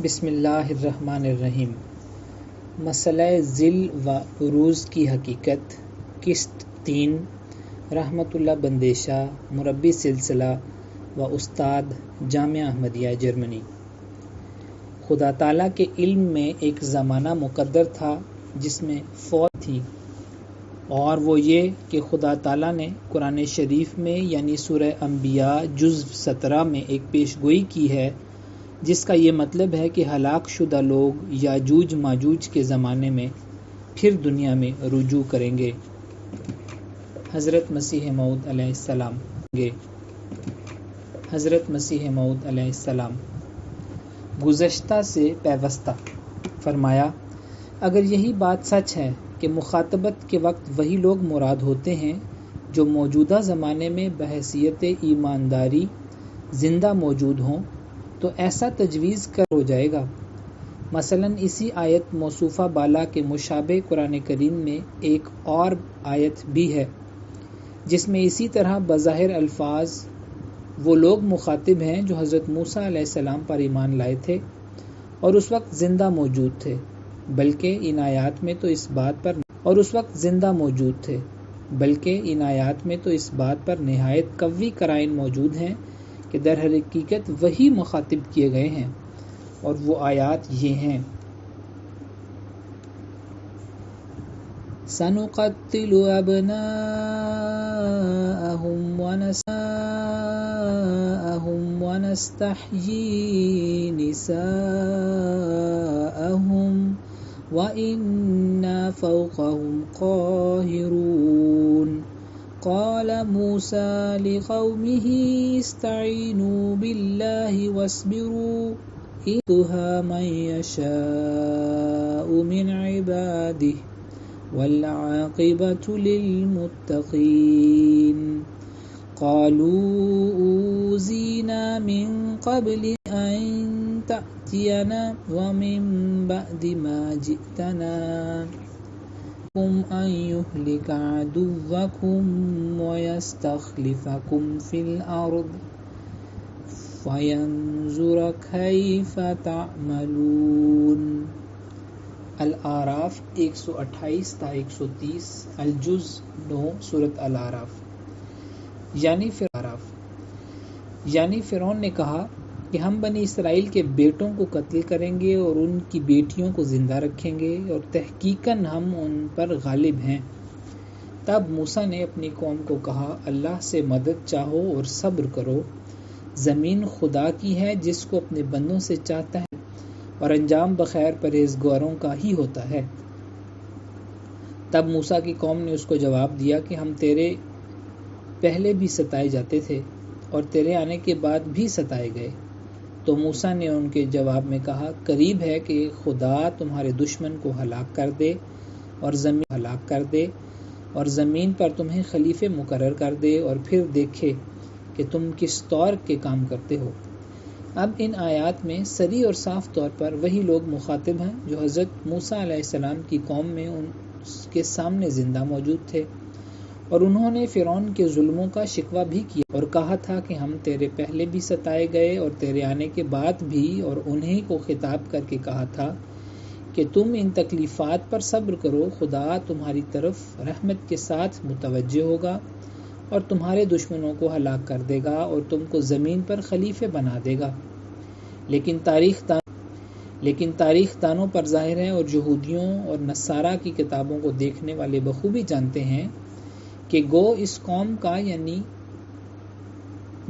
بسم اللہ الرحمن الرحیم۔ مسئلہ ذل و عروض کی حقیقت، قسط 3، رحمت اللہ بندیشہ، مربی سلسلہ و استاد، جامعہ احمدیہ جرمنی۔ خدا تعالیٰ کے علم میں ایک زمانہ مقدر تھا جس میں فوت تھی، اور وہ یہ کہ خدا تعالیٰ نے قرآن شریف میں یعنی سورہ انبیاء جزء 17 میں ایک پیشگوئی کی ہے جس کا یہ مطلب ہے کہ ہلاک شدہ لوگ یاجوج ماجوج کے زمانے میں پھر دنیا میں رجوع کریں گے۔ حضرت مسیح موعود علیہ السلام گزشتہ سے پیوستہ فرمایا، اگر یہی بات سچ ہے کہ مخاطبت کے وقت وہی لوگ مراد ہوتے ہیں جو موجودہ زمانے میں بحیثیت ایمانداری زندہ موجود ہوں، تو ایسا تجویز کر ہو جائے گا۔ مثلاً اسی آیت موصوفہ بالا کے مشابہ قرآن کریم میں ایک اور آیت بھی ہے جس میں اسی طرح بظاہر الفاظ وہ لوگ مخاطب ہیں جو حضرت موسیٰ علیہ السلام پر ایمان لائے تھے اور اس وقت زندہ موجود تھے، بلکہ ان آیات میں تو اس بات پر نہایت قوی قرائن موجود ہیں کہ در حقیقت وہی مخاطب کیے گئے ہیں، اور وہ آیات یہ ہیں: سَنُقَتِّلُ أَبْنَاءَهُمْ وَنَسْتَحْيِي نِسَاءَهُمْ وَإِنَّا فَوْقَهُمْ قَاهِرُونَ قال موسى لقومه استعينوا بالله واصبروا إنها من يشاء من عباده والعاقبة للمتقين قالوا أوذينا من قبل أن تأتينا ومن بعد ما جئتنا أن يهلك عدوكم ويستخلفكم في الأرض فينظر كيف تعملون۔ الاعراف 128 تا 130، الجزء 9، سورۃ الاعراف۔ یعنی فرعون نے کہا کہ ہم بنی اسرائیل کے بیٹوں کو قتل کریں گے اور ان کی بیٹیوں کو زندہ رکھیں گے، اور تحقیقاً ہم ان پر غالب ہیں۔ تب موسیٰ نے اپنی قوم کو کہا، اللہ سے مدد چاہو اور صبر کرو، زمین خدا کی ہے جس کو اپنے بندوں سے چاہتا ہے، اور انجام بخیر پرہیزگاروں کا ہی ہوتا ہے۔ تب موسیٰ کی قوم نے اس کو جواب دیا کہ ہم تیرے پہلے بھی ستائے جاتے تھے اور تیرے آنے کے بعد بھی ستائے گئے۔ تو موسیٰ نے ان کے جواب میں کہا، قریب ہے کہ خدا تمہارے دشمن کو ہلاک کر دے اور زمین پر تمہیں خلیفے مقرر کر دے، اور پھر دیکھے کہ تم کس طور کے کام کرتے ہو۔ اب ان آیات میں صریح اور صاف طور پر وہی لوگ مخاطب ہیں جو حضرت موسیٰ علیہ السلام کی قوم میں ان کے سامنے زندہ موجود تھے، اور انہوں نے فرعون کے ظلموں کا شکوہ بھی کیا اور کہا تھا کہ ہم تیرے پہلے بھی ستائے گئے اور تیرے آنے کے بعد بھی، اور انہیں کو خطاب کر کے کہا تھا کہ تم ان تکلیفات پر صبر کرو، خدا تمہاری طرف رحمت کے ساتھ متوجہ ہوگا اور تمہارے دشمنوں کو ہلاک کر دے گا اور تم کو زمین پر خلیفے بنا دے گا۔ لیکن تاریخ دانوں پر ظاہر ہے اور یہودیوں اور نصارہ کی کتابوں کو دیکھنے والے بخوبی جانتے ہیں کہ گو اس قوم کا یعنی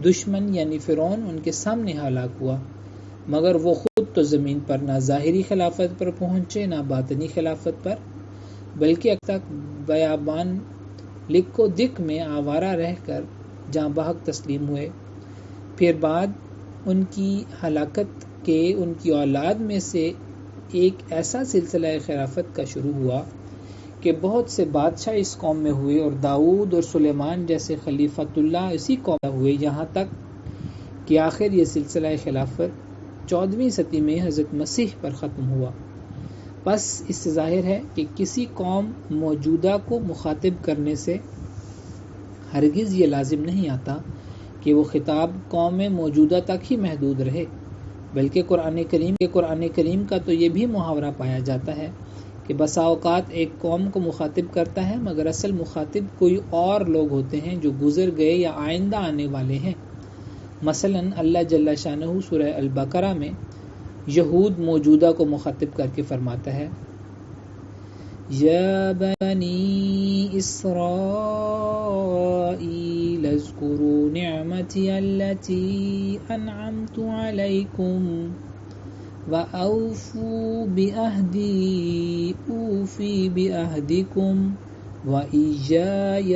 دشمن یعنی فرعون ان کے سامنے ہلاک ہوا، مگر وہ خود تو زمین پر نہ ظاہری خلافت پر پہنچے نہ باطنی خلافت پر، بلکہ تک بیابان لکو دک میں آوارہ رہ کر جاں بحق تسلیم ہوئے۔ پھر بعد ان کی ہلاکت کے ان کی اولاد میں سے ایک ایسا سلسلہ خلافت کا شروع ہوا کہ بہت سے بادشاہ اس قوم میں ہوئے، اور داؤد اور سلیمان جیسے خلیفۃ اللہ اسی قوم میں ہوئے، یہاں تک کہ آخر یہ سلسلہ خلافت 14ویں صدی میں حضرت مسیح پر ختم ہوا۔ پس اس سے ظاہر ہے کہ کسی قوم موجودہ کو مخاطب کرنے سے ہرگز یہ لازم نہیں آتا کہ وہ خطاب قوم موجودہ تک ہی محدود رہے، بلکہ قرآن کریم کا تو یہ بھی محاورہ پایا جاتا ہے کہ بسا اوقات ایک قوم کو مخاطب کرتا ہے مگر اصل مخاطب کوئی اور لوگ ہوتے ہیں جو گزر گئے یا آئندہ آنے والے ہیں۔ مثلا اللہ جل شانہ سورہ البقرہ میں یہود موجودہ کو مخاطب کر کے فرماتا ہے یا بنی اسرائیل اذکروا نعمتی التي انعمت علیکم وَأَوْفُوا بِعَهْدِي أُوفِ بِعَهْدِكُمْ وَإِيَّايَ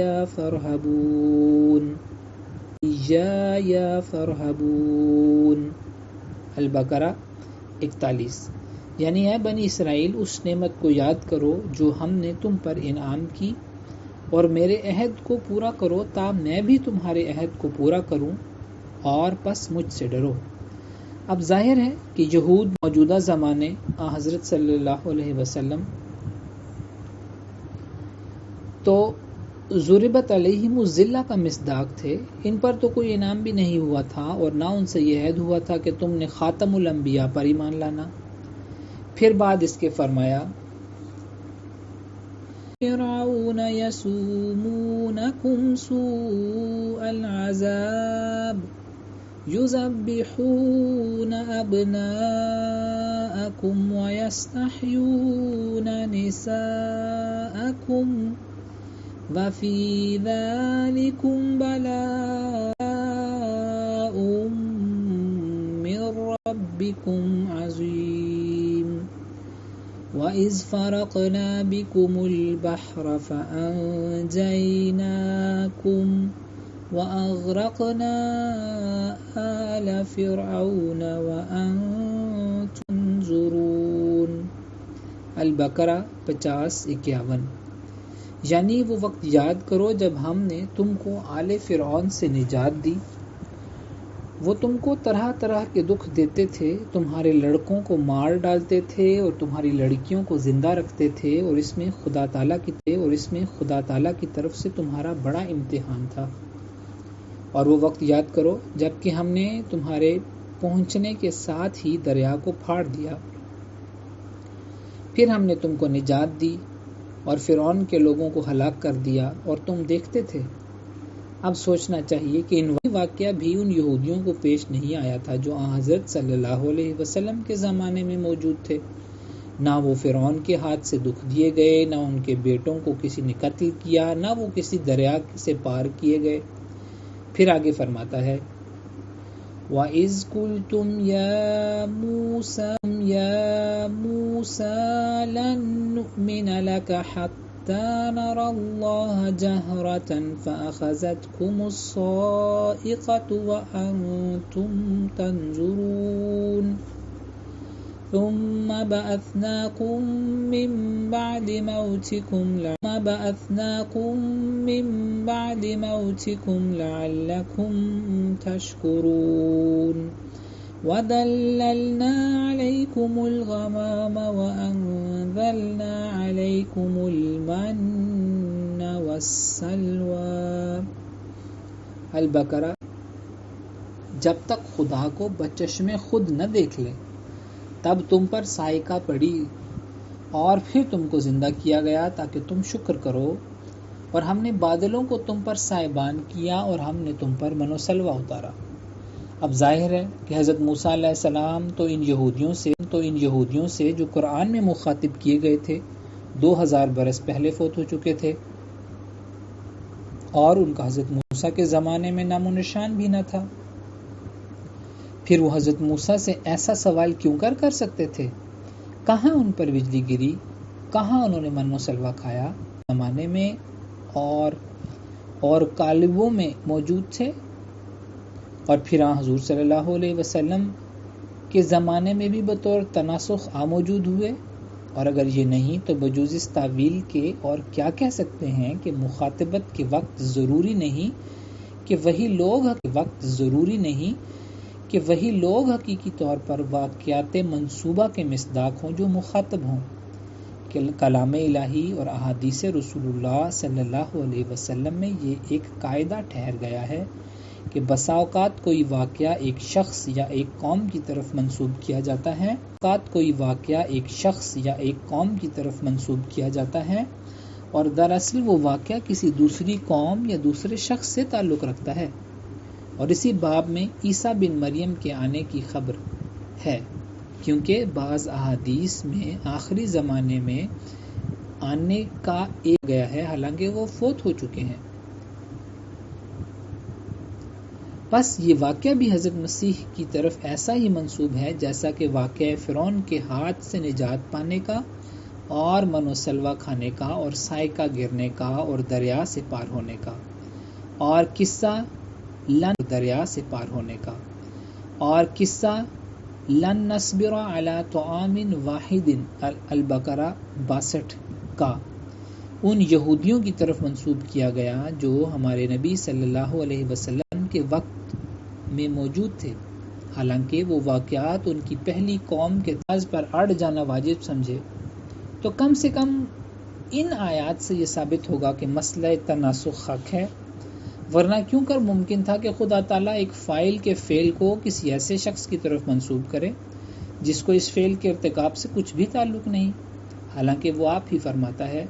فَارْهَبُونِ۔ البقرہ 41۔ یعنی اے بنی اسرائیل اس نعمت کو یاد کرو جو ہم نے تم پر انعام کی، اور میرے عہد کو پورا کرو تا میں بھی تمہارے عہد کو پورا کروں، اور پس مجھ سے ڈرو۔ اب ظاہر ہے کہ یہود موجودہ زمانے حضرت صلی اللہ علیہ وسلم تو ضربت علیہم الذلہ کا مصداق تھے، ان پر تو کوئی انعام بھی نہیں ہوا تھا اور نہ ان سے یہ عہد ہوا تھا کہ تم نے خاتم الانبیاء پر ایمان لانا۔ پھر بعد اس کے فرمایا فرعون یسومونکم سوء العذاب یذبحون ابناءکم ویستحیون نساءکم وفی ذلکم بلاء من ربکم عظیم وَإِذْ فَرَقْنَا بِكُمُ الْبَحْرَ فَأَنْجَيْنَاكُمْ وَأَغْرَقْنَا آلَ فِرْعَوْنَ وَأَنْتُمْ تنظرون۔ البقرہ 50-51۔ یعنی وہ وقت یاد کرو جب ہم نے تم کو آل فرعون سے نجات دی، وہ تم کو طرح طرح کے دکھ دیتے تھے، تمہارے لڑکوں کو مار ڈالتے تھے اور تمہاری لڑکیوں کو زندہ رکھتے تھے، اور اس میں خدا تعالیٰ کی طرف سے تمہارا بڑا امتحان تھا۔ اور وہ وقت یاد کرو جب کہ ہم نے تمہارے پہنچنے کے ساتھ ہی دریا کو پھاڑ دیا، پھر ہم نے تم کو نجات دی اور فرعون کے لوگوں کو ہلاک کر دیا اور تم دیکھتے تھے۔ اب سوچنا چاہیے کہ ان واقعہ بھی ان یہودیوں کو پیش نہیں آیا تھا جو حضرت صلی اللہ علیہ وسلم کے زمانے میں موجود تھے۔ نہ وہ فرعون کے ہاتھ سے دکھ دیے گئے، نہ ان کے بیٹوں کو کسی نے قتل کیا، نہ وہ کسی دریا سے پار کیے گئے۔ پھر آگے فرماتا ہے وَإِذْ قُلْتُمْ يَا مُوسَى لَن نُّؤْمِنَ لَكَ حَتَّى نَرَى اللَّهَ جَهْرَةً فَأَخَذَتْكُمُ الصَّاعِقَةُ وَأَنْتُمْ تَنْظُرُونَ ثُمَّ بَعَثْنَاكُمْ مِنْ بَعْدِ مَوْتِكُمْ لَعَلَّكُمْ تَشْكُرُونَ وَظَلَّلْنَا عَلَيْكُمُ الْغَمَامَ وَأَنزَلْنَا عَلَيْكُمُ الْمَنَّ وَالسَّلْوَىٰ۔ البقرہ جب تک خدا کو بچشم خود نہ دیکھ لے تب تم پر صاعقہ پڑی، اور پھر تم کو زندہ کیا گیا تاکہ تم شکر کرو، اور ہم نے بادلوں کو تم پر سائبان کیا اور ہم نے تم پر من و سلوہ اتارا۔ اب ظاہر ہے کہ حضرت موسیٰ علیہ السلام تو ان یہودیوں سے جو قرآن میں مخاطب کیے گئے تھے 2000 برس پہلے فوت ہو چکے تھے، اور ان کا حضرت موسیٰ کے زمانے میں نام و نشان بھی نہ تھا۔ پھر وہ حضرت موسیٰ سے ایسا سوال کیوں کر سکتے تھے؟ کہاں ان پر بجلی گری؟ کہاں انہوں نے من و سلوہ کھایا؟ زمانے میں اور قالبوں میں موجود تھے، اور پھر حضور صلی اللہ علیہ وسلم کے زمانے میں بھی بطور تناسخ موجود ہوئے، اور اگر یہ نہیں تو بجوز اس تعویل کے اور کیا کہہ سکتے ہیں کہ مخاطبت کے وقت ضروری نہیں کہ وہی لوگ حقیقی طور پر واقعات منصوبہ کے مصداق ہوں جو مخاطب ہوں۔ کہ کلام الہی اور احادیث رسول اللہ صلی اللہ علیہ وسلم میں یہ ایک قاعدہ ٹھہر گیا ہے کہ بسا اوقات کوئی واقعہ ایک شخص یا ایک قوم کی طرف منسوب کیا جاتا ہے، اور دراصل وہ واقعہ کسی دوسری قوم یا دوسرے شخص سے تعلق رکھتا ہے، اور اسی باب میں عیسیٰ بن مریم کے آنے کی خبر ہے، کیونکہ بعض احادیث میں آخری زمانے میں آنے کا ایک گیا ہے، حالانکہ وہ فوت ہو چکے ہیں۔ بس یہ واقعہ بھی حضرت مسیح کی طرف ایسا ہی منسوب ہے جیسا کہ واقعہ فرعون کے ہاتھ سے نجات پانے کا اور من و سلوہ کھانے کا اور سائقہ گرنے کا اور دریا سے پار ہونے کا، اور قصہ لن نصبر علی طعام واحد البقرہ 62 کا ان یہودیوں کی طرف منسوب کیا گیا جو ہمارے نبی صلی اللہ علیہ وسلم کے وقت میں موجود تھے، حالانکہ وہ واقعات ان کی پہلی قوم کے طرز پر اڑ جانا واجب سمجھے۔ تو کم سے کم ان آیات سے یہ ثابت ہوگا کہ مسئلہ تناسخ حق ہے، ورنہ کیوں کر ممکن تھا کہ خدا تعالیٰ ایک فاعل کے فعل کو کسی ایسے شخص کی طرف منسوب کرے جس کو اس فعل کے ارتکاب سے کچھ بھی تعلق نہیں، حالانکہ وہ آپ ہی فرماتا ہے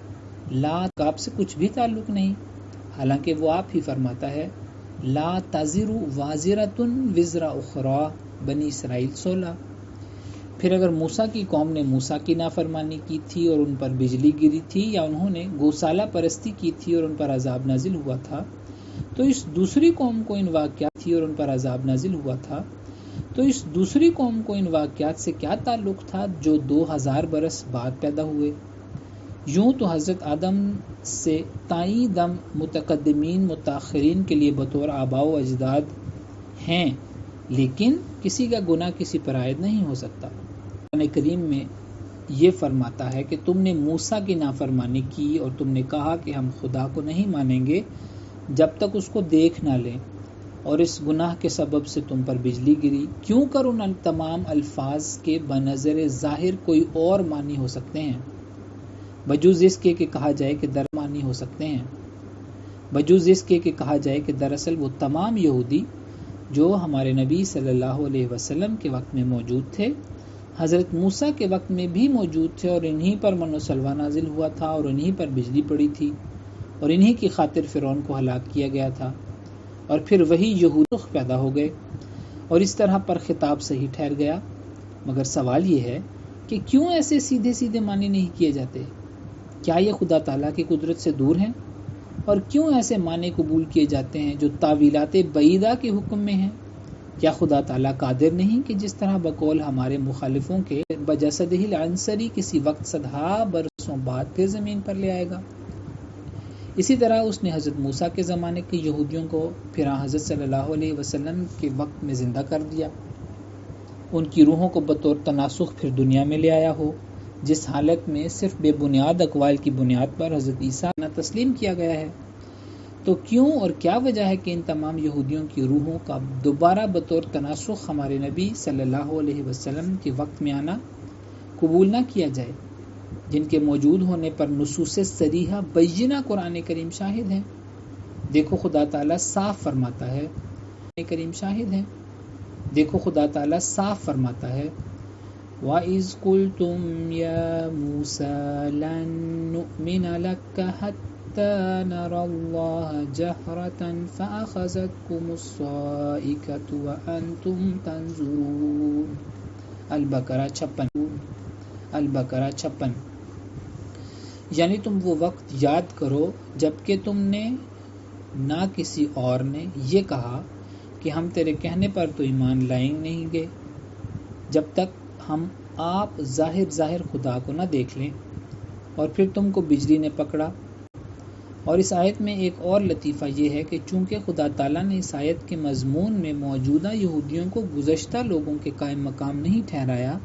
لا تزر وازرۃ وزر اخری، بنی اسرائیل 16۔ پھر اگر موسیٰ کی قوم نے موسیٰ کی نافرمانی کی تھی اور ان پر بجلی گری تھی، یا انہوں نے گوسالہ پرستی کی تھی اور ان پر عذاب نازل ہوا تھا، تو اس دوسری قوم کو ان واقعات سے کیا تعلق تھا جو 2000 برس بعد پیدا ہوئے؟ یوں تو حضرت آدم سے تائیں دم متقدمین متاخرین کے لیے بطور آباء و اجداد ہیں، لیکن کسی کا گناہ کسی پر عائد نہیں ہو سکتا۔ قرآن کریم میں یہ فرماتا ہے کہ تم نے موسیٰ کی نافرمانی کی اور تم نے کہا کہ ہم خدا کو نہیں مانیں گے جب تک اس کو دیکھ نہ لیں، اور اس گناہ کے سبب سے تم پر بجلی گری۔ کیوں کر ان تمام الفاظ کے بنظر ظاہر کوئی اور معنی ہو سکتے ہیں بجوز اس کے کہ کہا جائے کہ دراصل وہ تمام یہودی جو ہمارے نبی صلی اللہ علیہ وسلم کے وقت میں موجود تھے، حضرت موسیٰ کے وقت میں بھی موجود تھے، اور انہی پر من و سلوہ نازل ہوا تھا، اور انہی پر بجلی پڑی تھی، اور انہی کی خاطر فرعون کو ہلاک کیا گیا تھا، اور پھر وہی یہود پیدا ہو گئے، اور اس طرح پر خطاب صحیح ٹھہر گیا۔ مگر سوال یہ ہے کہ کیوں ایسے سیدھے سیدھے معنی نہیں کیے جاتے؟ کیا یہ خدا تعالیٰ کی قدرت سے دور ہیں؟ اور کیوں ایسے معنی قبول کیے جاتے ہیں جو تعویلات بعیدہ کے حکم میں ہیں؟ کیا خدا تعالیٰ قادر نہیں کہ جس طرح بقول ہمارے مخالفوں کے بجسدہ العنصری کسی وقت صدہا برسوں بعد پھر زمین پر لے آئے گا؟ اسی طرح اس نے حضرت موسیٰ کے زمانے کے یہودیوں کو پھر حضرت صلی اللہ علیہ وسلم کے وقت میں زندہ کر دیا، ان کی روحوں کو بطور تناسخ پھر دنیا میں لے آیا ہو، جس حالت میں صرف بے بنیاد اقوال کی بنیاد پر حضرت عیسیٰ نہ تسلیم کیا گیا ہے۔ تو کیوں اور کیا وجہ ہے کہ ان تمام یہودیوں کی روحوں کا دوبارہ بطور تناسخ ہمارے نبی صلی اللہ علیہ وسلم کے وقت میں آنا قبول نہ کیا جائے، جن کے موجود ہونے پر نصوص صریحہ بینہ قرآن کریم شاہد ہیں؟ دیکھو خدا تعالیٰ صاف فرماتا ہے، وَإِذْ قُلْتُمْ يَا مُوسَى لَن نُؤْمِنَ لَكَ حَتَّى نَرَى اللَّهَ جَهْرَةً فَأَخَذَتْكُمُ الصَّاعِقَةُ وَأَنْتُمْ تَنظُرُونَ۔ البقرہ 56۔ یعنی تم وہ وقت یاد کرو جبکہ تم نے نہ کسی اور نے یہ کہا کہ ہم تیرے کہنے پر تو ایمان لائیں نہیں گے جب تک ہم آپ ظاہر خدا کو نہ دیکھ لیں، اور پھر تم کو بجلی نے پکڑا۔ اور اس آیت میں ایک اور لطیفہ یہ ہے کہ چونکہ خدا تعالیٰ نے اس آیت کے مضمون میں موجودہ یہودیوں کو گزشتہ لوگوں کے قائم مقام نہیں ٹھہرایا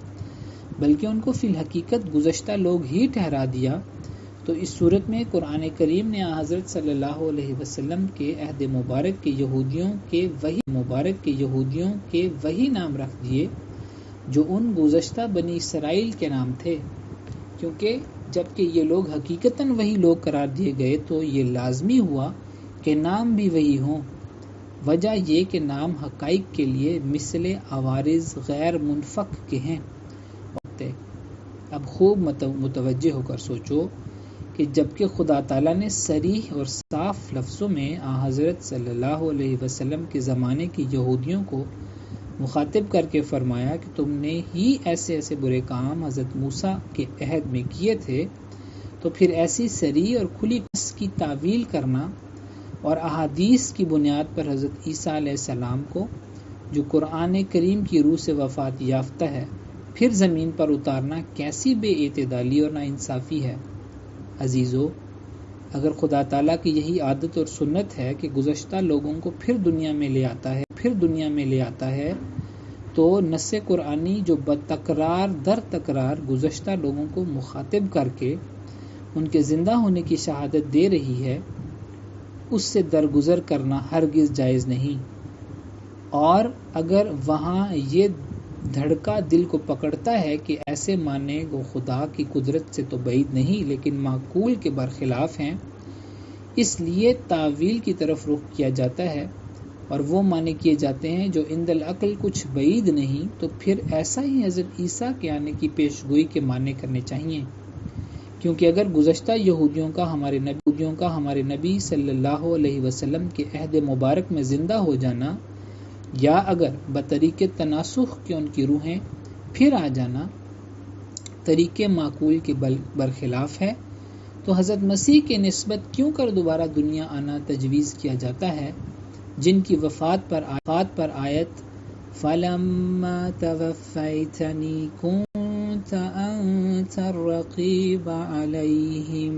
بلکہ ان کو فی الحقیقت گزشتہ لوگ ہی ٹھہرا دیا، تو اس صورت میں قرآن کریم نے حضرت صلی اللہ علیہ وسلم کے عہد مبارک کے یہودیوں کے وہی نام رکھ دیے جو ان گزشتہ بنی اسرائیل کے نام تھے، کیونکہ جبکہ یہ لوگ حقیقتاً وہی لوگ قرار دیے گئے تو یہ لازمی ہوا کہ نام بھی وہی ہوں، وجہ یہ کہ نام حقائق کے لیے مثل عوارض غیر منفک کے ہیں۔ اب خوب متوجہ ہو کر سوچو کہ جبکہ خدا تعالیٰ نے صریح اور صاف لفظوں میں حضرت صلی اللہ علیہ وسلم کے زمانے کی یہودیوں کو مخاطب کر کے فرمایا کہ تم نے ہی ایسے ایسے برے کام حضرت موسیٰ کے عہد میں کیے تھے، تو پھر ایسی صریح اور کھلی اس کی تعویل کرنا اور احادیث کی بنیاد پر حضرت عیسیٰ علیہ السلام کو، جو قرآن کریم کی روح سے وفات یافتہ ہے، پھر زمین پر اتارنا کیسی بے اعتدالی اور ناانصافی ہے۔ عزیزو، اگر خدا تعالیٰ کی یہی عادت اور سنت ہے کہ گزشتہ لوگوں کو پھر دنیا میں لے آتا ہے تو نص قرآنی جو بتکرار در تکرار گزشتہ لوگوں کو مخاطب کر کے ان کے زندہ ہونے کی شہادت دے رہی ہے، اس سے درگزر کرنا ہرگز جائز نہیں۔ اور اگر وہاں یہ دھڑکا دل کو پکڑتا ہے کہ ایسے معنی وہ خدا کی قدرت سے تو بعید نہیں لیکن معقول کے برخلاف ہیں، اس لیے تعویل کی طرف رخ کیا جاتا ہے اور وہ معنی کیے جاتے ہیں جو عند العقل کچھ بعید نہیں، تو پھر ایسا ہی حضرت عیسیٰ کے آنے کی پیشگوئی کے معنی کرنے چاہیے، کیونکہ اگر گزشتہ یہودیوں کا ہمارے نبی صلی اللہ علیہ وسلم کے عہد مبارک میں زندہ ہو جانا، یا اگر بطریق تناسخ کے ان کی روحیں پھر آ جانا طریق معقول کے برخلاف ہے، تو حضرت مسیح کے نسبت کیوں کر دوبارہ دنیا آنا تجویز کیا جاتا ہے، جن کی وفات پر آیت فَلَمَّا تَوَفَّيْتَنِي كُنْتَ أَنْتَ الرَّقِيبَ عَلَيْهِمْ،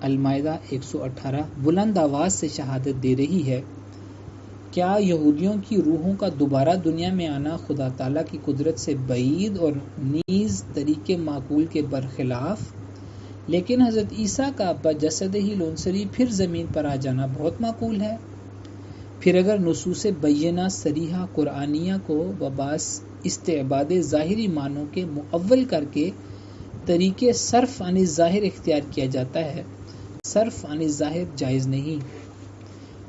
المائدہ 118 بلند آواز سے شہادت دے رہی ہے۔ کیا یہودیوں کی روحوں کا دوبارہ دنیا میں آنا خدا تعالیٰ کی قدرت سے بعید اور نیز طریق معقول کے برخلاف؟ لیکن حضرت عیسیٰ کا بجسد ہی لونسری پھر زمین پر آ جانا بہت معقول ہے۔ پھر اگر نصوص بینہ صریحہ قرآنیہ کو بباس استعباد ظاہری معنوں کے مؤول کر کے طریق صرف عن الظاہر اختیار کیا جاتا ہے، صرف عن الظاہر جائز نہیں۔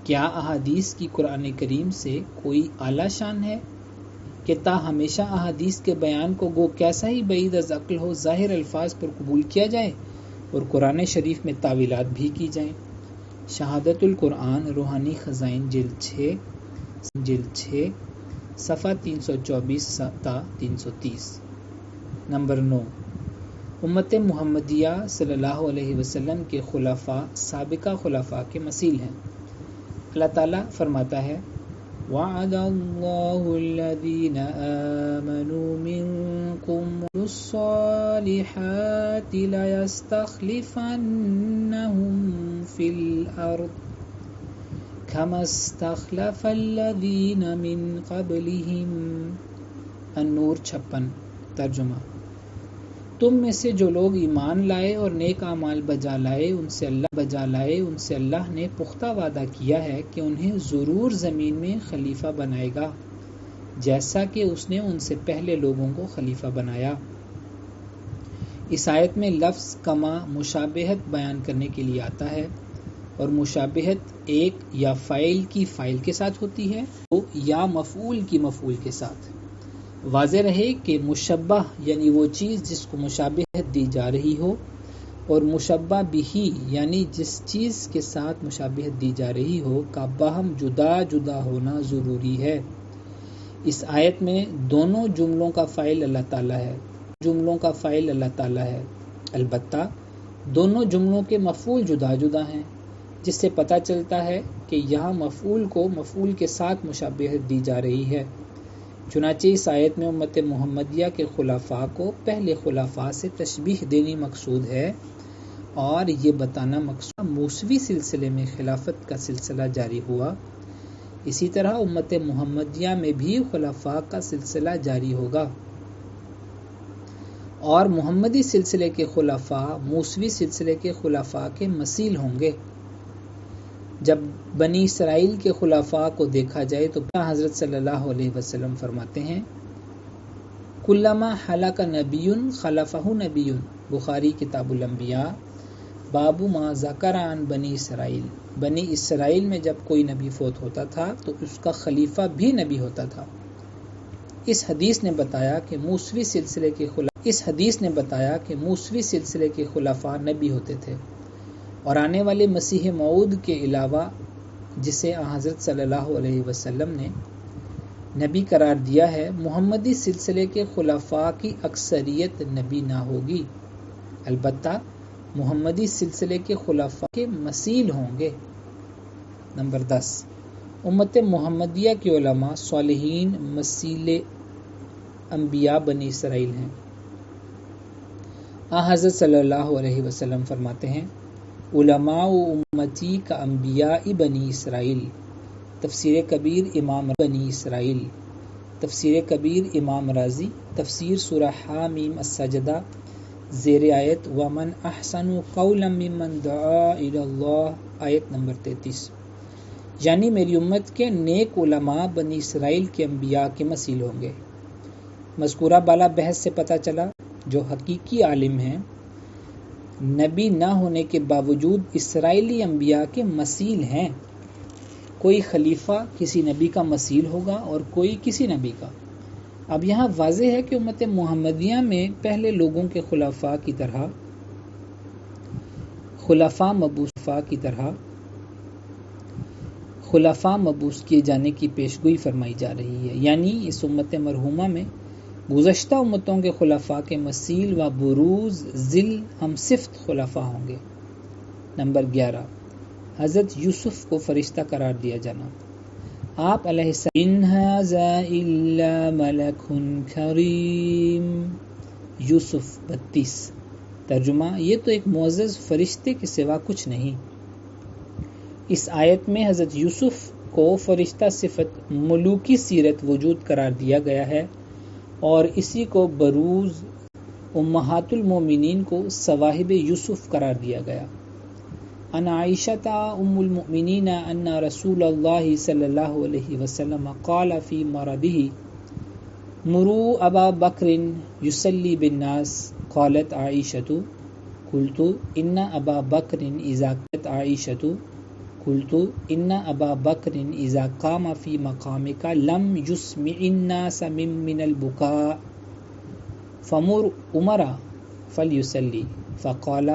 کیا احادیث کی قرآن کریم سے کوئی اعلیٰ شان ہے کہ تا ہمیشہ احادیث کے بیان کو گو کیسا ہی بعید از عقل ہو ظاہر الفاظ پر قبول کیا جائے اور قرآن شریف میں تعویلات بھی کی جائیں؟ شہادت القرآن روحانی خزائن جلد 6 صفحہ 324 تا 330۔ نمبر 9، امت محمدیہ صلی اللہ علیہ وسلم کے خلفاء سابقہ خلفاء کے مثیل ہیں۔ اللہ تعالیٰ فرماتا ہے وَعَدَ اللَّهُ الَّذِينَ آمَنُوا مِنكُمْ وَالصَّالِحَاتِ لَيَسْتَخْلِفَنَّهُمْ فِي الْأَرْضِ كَمَا اسْتَخْلَفَ الَّذِينَ مِنْ قَبْلِهِمْ۔ النور 56 ترجمہ، تم میں سے جو لوگ ایمان لائے اور نیک اعمال بجا لائے ان سے اللہ نے پختہ وعدہ کیا ہے کہ انہیں ضرور زمین میں خلیفہ بنائے گا، جیسا کہ اس نے ان سے پہلے لوگوں کو خلیفہ بنایا۔ اس آیت میں لفظ کما مشابہت بیان کرنے کے لیے آتا ہے، اور مشابہت ایک یا فاعل کی فاعل کے ساتھ ہوتی ہے یا مفعول کی مفعول کے ساتھ۔ واضح رہے کہ مشبہ یعنی وہ چیز جس کو مشابہت دی جا رہی ہو، اور مشبہ بہ یعنی جس چیز کے ساتھ مشابہت دی جا رہی ہو کا باہم جدا جدا ہونا ضروری ہے۔ اس آیت میں دونوں جملوں کا فاعل اللہ تعالیٰ ہے، البتہ دونوں جملوں کے مفعول جدا جدا ہیں، جس سے پتہ چلتا ہے کہ یہاں مفعول کو مفعول کے ساتھ مشابہت دی جا رہی ہے۔ چنانچہ اس آیت میں امت محمدیہ کے خلفاء کو پہلے خلفاء سے تشبیہ دینی مقصود ہے، اور یہ بتانا مقصود موسوی سلسلے میں خلافت کا سلسلہ جاری ہوا، اسی طرح امت محمدیہ میں بھی خلفاء کا سلسلہ جاری ہوگا، اور محمدی سلسلے کے خلفاء موسوی سلسلے کے خلفاء کے مثیل ہوں گے۔ جب بنی اسرائیل کے خلفاء کو دیکھا جائے تو حضرت صلی اللہ علیہ وسلم فرماتے ہیں کلما ہلاک نبی خلفہ نبی، بخاری کتاب الانبیاء باب ما ذکر عن بنی اسرائیل، بنی اسرائیل میں جب کوئی نبی فوت ہوتا تھا تو اس کا خلیفہ بھی نبی ہوتا تھا۔ اس حدیث نے بتایا کہ موسوی سلسلے کے خلفاء نبی ہوتے تھے، اور آنے والے مسیح موعود کے علاوہ جسے حضرت صلی اللہ علیہ وسلم نے نبی قرار دیا ہے، محمدی سلسلے کے خلفاء کی اکثریت نبی نہ ہوگی، البتہ محمدی سلسلے کے خلفاء کے مثیل ہوں گے۔ نمبر 10، امت محمدیہ کے علماء صالحین مثیل انبیاء بنی اسرائیل ہیں۔ حضرت صلی اللہ علیہ وسلم فرماتے ہیں، علماء امتی کا انبیاء بنی اسرائیل۔ تفسیر کبیر امام بنی اسرائیل، تفسیر کبیر امام رازی، تفسیر سورہ حامیم السجدہ، زیر آیت ومن احسن قولا ممن دعا الی اللہ، آیت نمبر 33، یعنی میری امت کے نیک علماء بنی اسرائیل کے انبیاء کے مثیل ہوں گے۔ مذکورہ بالا بحث سے پتہ چلا جو حقیقی عالم ہیں نبی نہ ہونے کے باوجود اسرائیلی انبیاء کے مثیل ہیں۔ کوئی خلیفہ کسی نبی کا مثیل ہوگا اور کوئی کسی نبی کا۔ اب یہاں واضح ہے کہ امت محمدیہ میں پہلے لوگوں کے خلفاء مبعوث کیے جانے کی پیشگوئی فرمائی جا رہی ہے، یعنی اس امت مرحومہ میں گزشتہ امتوں کے خلفاء کے مثیل و بروز ذیل ہم صفت خلفاء ہوں گے۔ نمبر 11، حضرت یوسف کو فرشتہ قرار دیا جانا۔ آپ علیہ السلام ان ھذا الا ملک کریم، یوسف 32۔ ترجمہ، یہ تو ایک معزز فرشتے کے سوا کچھ نہیں۔ اس آیت میں حضرت یوسف کو فرشتہ صفت ملوکی سیرت وجود قرار دیا گیا ہے، اور اسی کو بروز امہات المومنین کو صواحب یوسف قرار دیا گیا۔ ان عائشہ ام المؤمنین ان رسول اللہ صلی اللہ علیہ وسلم قال فی مرضه مروا ابا بکر یصلی بالناس، قالت عائشہ قلت ان ابا بکر اذا قام فی مقامک لم یسمع الناس من البکاء فمر عمر فلیصلی، فقال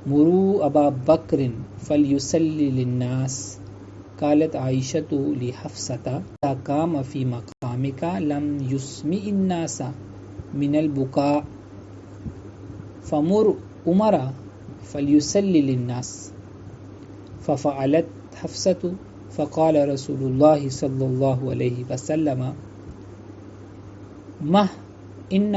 مروا ابا بکر فلیصلی للناس، قالت عائشہ لحفصۃ اذا قام فی مقامک لم یسمع الناس من البکاء فمر عمر فلیصلی للناس، ففعلت حفصۃ، فقال رسول اللہ صلی اللہ علیہ وسلم مہ ان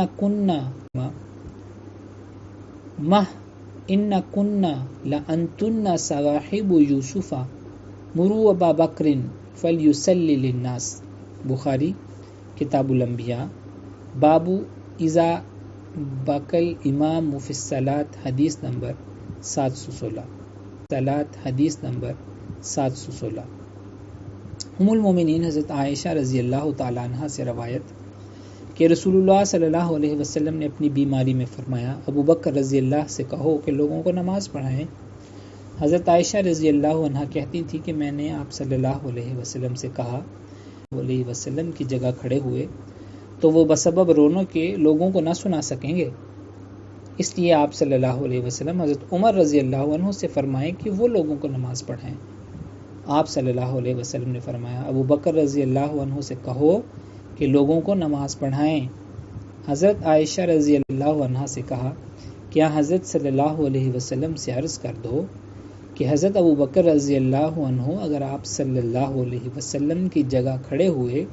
کننا لانتن صواحب یوسف مروا ابا بکر فلیصلی للناس۔ بخاری کتاب الانبیاء، باب اذا بکل امام فی الصلاۃ، حدیث نمبر 716۔ ام المومنین حضرت عائشہ رضی اللہ تعالیٰ عنہ سے روایت کہ رسول اللہ صلی اللہ علیہ وسلم نے اپنی بیماری میں فرمایا، ابو بکر رضی اللہ سے کہو کہ لوگوں کو نماز پڑھائیں۔ حضرت عائشہ رضی اللہ عنہ کہتی تھی کہ میں نے آپ صلی اللہ علیہ وسلم سے کہا، علیہ وسلم کی جگہ کھڑے ہوئے تو وہ بسبب رونے کے لوگوں کو نہ سنا سکیں گے، اس لیے آپ صلی اللہ علیہ وسلم حضرت عمر رضی اللہ عنہ سے فرمائیں کہ وہ لوگوں کو نماز پڑھائیں۔ آپ صلی اللہ علیہ وسلم نے فرمایا، ابو بکر رضی اللہ عنہ سے کہو کہ لوگوں کو نماز پڑھائیں۔ حضرت عائشہ رضی اللہ عنہ سے کہا، کیا حضرت صلی اللہ علیہ وسلم سے عرض کر دو کہ حضرت ابو بکر رضی اللہ عنہ اگر آپ صلی اللہ علیہ وسلم کی جگہ کھڑے ہوئے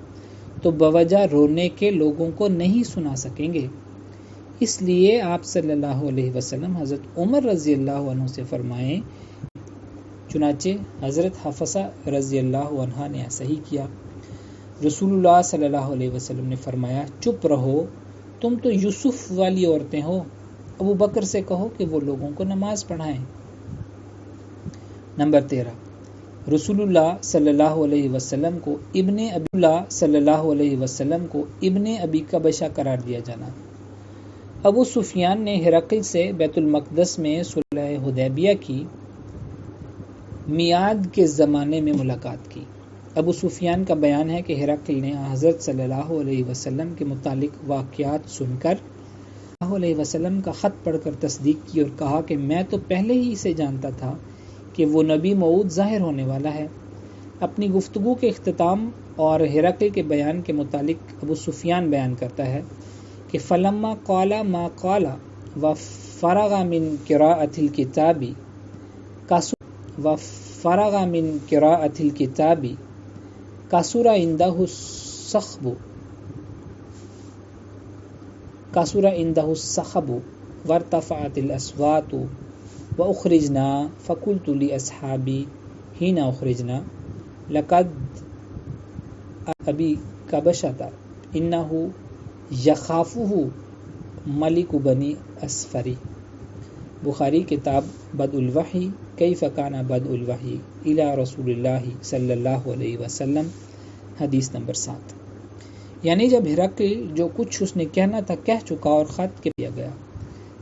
تو بوجہ رونے کے لوگوں کو نہیں سنا سکیں گے، اس لیے آپ صلی اللہ علیہ وسلم حضرت عمر رضی اللہ عنہ سے فرمائیں۔ چنانچہ حضرت حفصہ رضی اللہ عنہ نے ایسا ہی کیا۔ رسول اللہ صلی اللہ علیہ وسلم نے فرمایا، چپ رہو، تم تو یوسف والی عورتیں ہو، ابو بکر سے کہو کہ وہ لوگوں کو نماز پڑھائیں۔ نمبر 13، رسول اللہ صلی اللہ علیہ وسلم کو ابن ابی کبشہ قرار دیا جانا۔ ابو سفیان نے ہرقل سے بیت المقدس میں صلح حدیبیہ کی میعاد کے زمانے میں ملاقات کی۔ ابو سفیان کا بیان ہے کہ ہرقل نے حضرت صلی اللہ علیہ وسلم کے متعلق واقعات سن کر صلی اللہ علیہ وسلم کا خط پڑھ کر تصدیق کی اور کہا کہ میں تو پہلے ہی سے جانتا تھا کہ وہ نبی موعود ظاہر ہونے والا ہے۔ اپنی گفتگو کے اختتام اور ہرقل کے بیان کے متعلق ابو سفیان بیان کرتا ہے کہ فلما قال ما قال وفرغ من قراءة الكتاب كسر عنده الصخب وارتفعت الأصوات وأخرجنا فقلت لأصحابي حين أخرجنا لقد أبي كبشة إنه يخافه ملك بني أسفری۔ بخاری کتاب بدء الوحی کیف کان بدء الوحی الی رسول اللہ صلی اللہ علیہ وسلم، حدیث نمبر 7۔ یعنی جب ہرقل جو کچھ اس نے کہنا تھا کہہ چکا اور خط کے دیا گیا،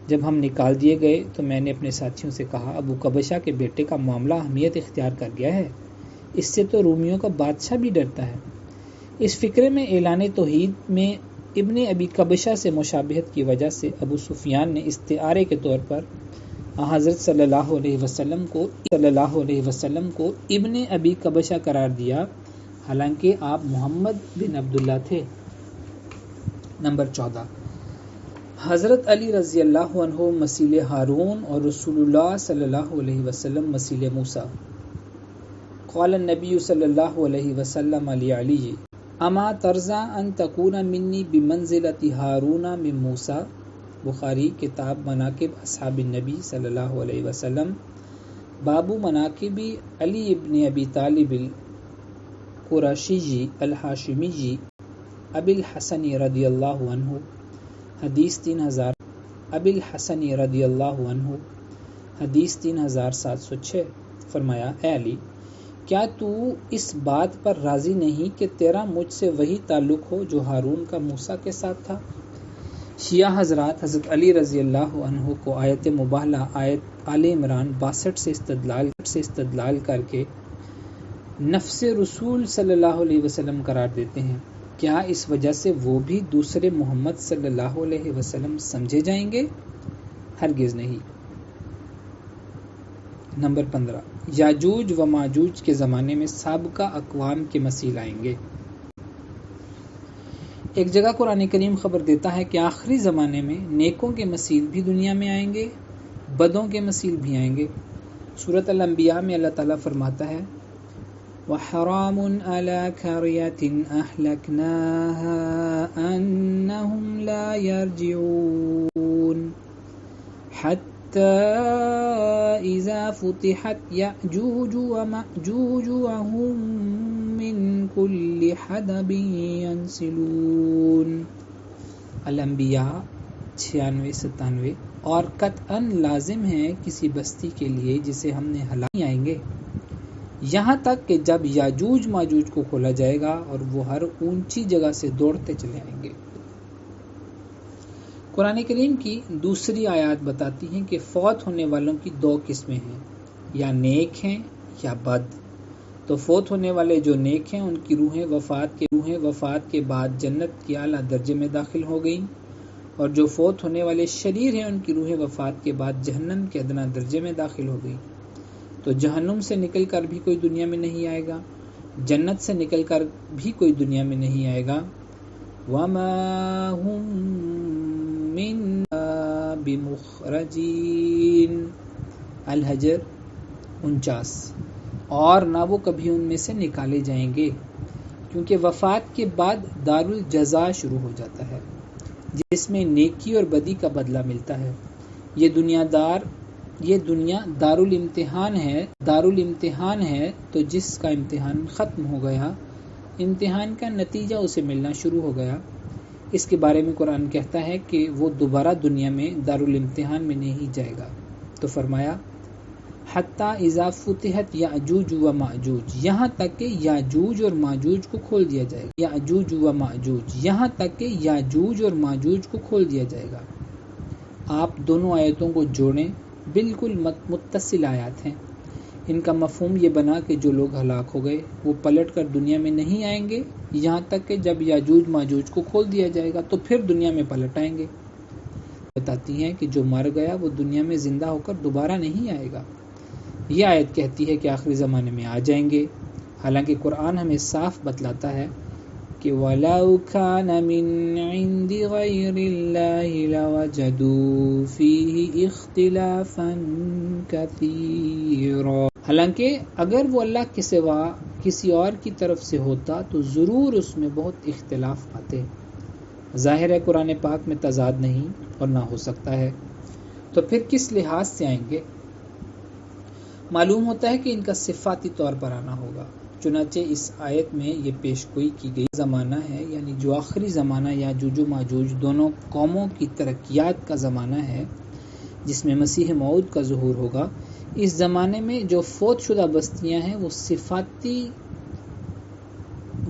جب ہم نکال دیے گئے تو میں نے اپنے ساتھیوں سے کہا ابو قبشہ کے بیٹے کا معاملہ اہمیت اختیار کر گیا ہے، اس سے تو رومیوں کا بادشاہ بھی ڈرتا ہے۔ اس فقرے میں اعلان توحید میں ابن ابی قبشہ سے مشابہت کی وجہ سے ابو سفیان نے استعارے کے طور پر حضرت صلی اللہ علیہ وسلم کو ابن ابی قبشہ قرار دیا، حالانکہ آپ محمد بن عبداللہ تھے۔ نمبر 14، حضرت علی رضی اللہ عنہ مثیل ہارون اور رسول اللہ صلی اللہ علیہ وسلم مثیل موسیٰ۔ قال النبی صلی اللہ علیہ وسلم علی اما ترضى ان تكون منی بمنزلۃ ہارون من موسیٰ۔ بخاری کتاب مناقب اصحاب النبی صلی اللہ علیہ وسلم، باب مناقب علی ابن ابی طالب القرشی الہاشمی ابی الحسن رضی اللہ عنہ، حدیث 3000 ابی الحسن رضی اللہ عنہ، حدیث 3706۔ فرمایا اے علی، کیا تو اس بات پر راضی نہیں کہ تیرا مجھ سے وہی تعلق ہو جو ہارون کا موسیٰ کے ساتھ تھا؟ شیعہ حضرات حضرت علی رضی اللہ عنہ کو آیت مباہلہ آیت آل عمران 62 سے استدلال کر کے نفس رسول صلی اللہ علیہ وسلم قرار دیتے ہیں۔ کیا اس وجہ سے وہ بھی دوسرے محمد صلی اللہ علیہ وسلم سمجھے جائیں گے؟ ہرگز نہیں۔ نمبر 15، یاجوج و ماجوج کے زمانے میں سابقہ اقوام کے مثیل آئیں گے۔ ایک جگہ قرآن کریم خبر دیتا ہے کہ آخری زمانے میں نیکوں کے مثیل بھی دنیا میں آئیں گے، بدوں کے مثیل بھی آئیں گے۔ سورۃ الانبیاء میں اللہ تعالیٰ فرماتا ہے وَحَرَامٌ عَلَى قَرْيَةٍ أَهْلَكْنَاهَا أَنَّهُمْ لَا يَرْجِعُونَ حَتَّى إِذَا فُتِحَتْ يَأْجُوجُ وَمَأْجُوجُ وَهُمْ مِنْ كُلِّ حَدَبٍ يَنْسِلُونَ۔ الانبیاء 96-97۔ اور قطعاً لازم ہے کسی بستی کے لیے جسے ہم نے ہلاک آئیں گے، یہاں تک کہ جب یاجوج ماجوج کو کھولا جائے گا اور وہ ہر اونچی جگہ سے دوڑتے چلے آئیں گے۔ قرآن کریم کی دوسری آیات بتاتی ہیں کہ فوت ہونے والوں کی 2 قسمیں ہیں، یا نیک ہیں یا بد۔ تو فوت ہونے والے جو نیک ہیں ان کی روحیں وفات کے بعد جنت کے اعلیٰ درجے میں داخل ہو گئیں، اور جو فوت ہونے والے شریر ہیں ان کی روحیں وفات کے بعد جہنم کے ادنا درجے میں داخل ہو گئیں۔ تو جہنم سے نکل کر بھی کوئی دنیا میں نہیں آئے گا، جنت سے نکل کر بھی کوئی دنیا میں نہیں آئے گا۔ وَمَا هُم مِّنْهَا بِمُخْرَجِينَ، الحجر 49۔ اور نہ وہ کبھی ان میں سے نکالے جائیں گے، کیونکہ وفات کے بعد دار الجزا شروع ہو جاتا ہے، جس میں نیکی اور بدی کا بدلہ ملتا ہے۔ یہ دنیا دارالامتحان ہے، تو جس کا امتحان ختم ہو گیا، امتحان کا نتیجہ اسے ملنا شروع ہو گیا، اس کے بارے میں قرآن کہتا ہے کہ وہ دوبارہ دنیا میں دارالامتحان میں نہیں جائے گا۔ تو فرمایا حتیٰ اذا فتحت یاجوج و ماجوج، یہاں تک کہ یاجوج اور ماجوج کو کھول دیا جائے گا۔ یاجوج و ماجوج، یہاں تک کہ یاجوج اور ماجوج کو کھول دیا جائے گا۔ آپ دونوں آیتوں کو جوڑیں، بالکل متصل آیات ہیں۔ ان کا مفہوم یہ بنا کہ جو لوگ ہلاک ہو گئے وہ پلٹ کر دنیا میں نہیں آئیں گے یہاں تک کہ جب یاجوج ماجوج کو کھول دیا جائے گا تو پھر دنیا میں پلٹ آئیں گے۔ بتاتی ہیں کہ جو مر گیا وہ دنیا میں زندہ ہو کر دوبارہ نہیں آئے گا۔ یہ آیت کہتی ہے کہ آخری زمانے میں آ جائیں گے، حالانکہ قرآن ہمیں صاف بتلاتا ہے کہ وَلَوْ كَانَ مِنْ عِنْدِ غَيْرِ اللَّهِ لَوَجَدُوا فِيهِ اخْتِلَافًا كَثِيرًا۔ حالانکہ اگر وہ اللہ کے سوا کسی اور کی طرف سے ہوتا تو ضرور اس میں بہت اختلاف پاتے۔ ظاہر ہے قرآن پاک میں تضاد نہیں اور نہ ہو سکتا ہے، تو پھر کس لحاظ سے آئیں گے؟ معلوم ہوتا ہے کہ ان کا صفاتی طور پر آنا ہوگا۔ چنانچہ اس آیت میں یہ پیش گوئی کی گئی زمانہ ہے، یعنی جو آخری زمانہ یاجوج و ماجوج دونوں قوموں کی ترقیات کا زمانہ ہے جس میں مسیح موعود کا ظہور ہوگا، اس زمانے میں جو فوت شدہ بستیاں ہیں وہ صفاتی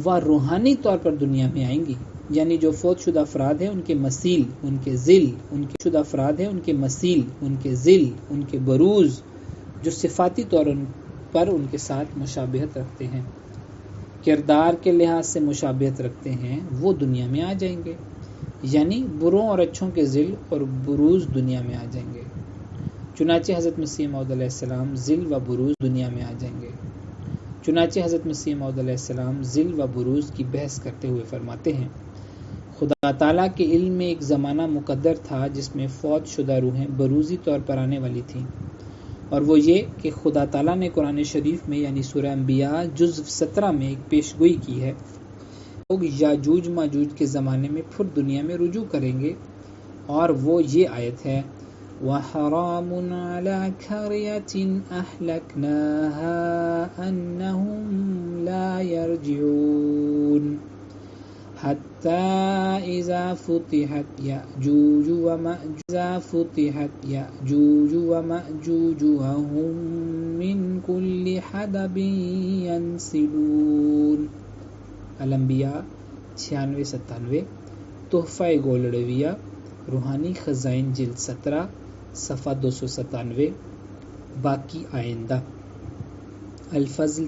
و روحانی طور پر دنیا میں آئیں گی، یعنی جو فوت شدہ افراد ہیں ان کے مثیل، ان کے ذل، ان کے شدہ افراد ہیں ان کے مثیل، ان کے ذل، ان کے بروز جو صفاتی طور پر ان کے ساتھ مشابہت رکھتے ہیں، کردار کے لحاظ سے مشابہت رکھتے ہیں، وہ دنیا میں آ جائیں گے، یعنی بروں اور اچھوں کے ذل اور بروز دنیا میں آ جائیں گے۔ چنانچہ حضرت مسیح موعود علیہ السلام ذل و بروز دنیا میں آ جائیں گے۔ چنانچہ حضرت مسیح موعود علیہ السلام ذل و بروز کی بحث کرتے ہوئے فرماتے ہیں، خدا تعالیٰ کے علم میں ایک زمانہ مقدر تھا جس میں فوت شدہ روحیں بروزی طور پر آنے والی تھیں، اور وہ یہ کہ خدا تعالیٰ نے قرآن شریف میں یعنی سورہ انبیاء جزء 17 میں ایک پیش گوئی کی ہے، لوگ یاجوج ماجوج کے زمانے میں پھر دنیا میں رجوع کریں گے، اور وہ یہ آیت ہے وَحَرَامٌ عَلَىٰ قَرْيَةٍ أَهْلَكْنَاهَا أَنَّهُمْ لَا يَرْجِعُونَ حَتَّى إِذَا فُتِحَتْ يَأْجُوجُ وَمَأْجُوجُ وَهُمْ مِنْ كُلِّ حَدَبٍ يَنْسِلُونَ۔ الانبیاء 96-97، تحفہ گولڑویہ، روحانی خزائن جلد 17 صفحہ 297۔ باقی آئندہ۔ الفضل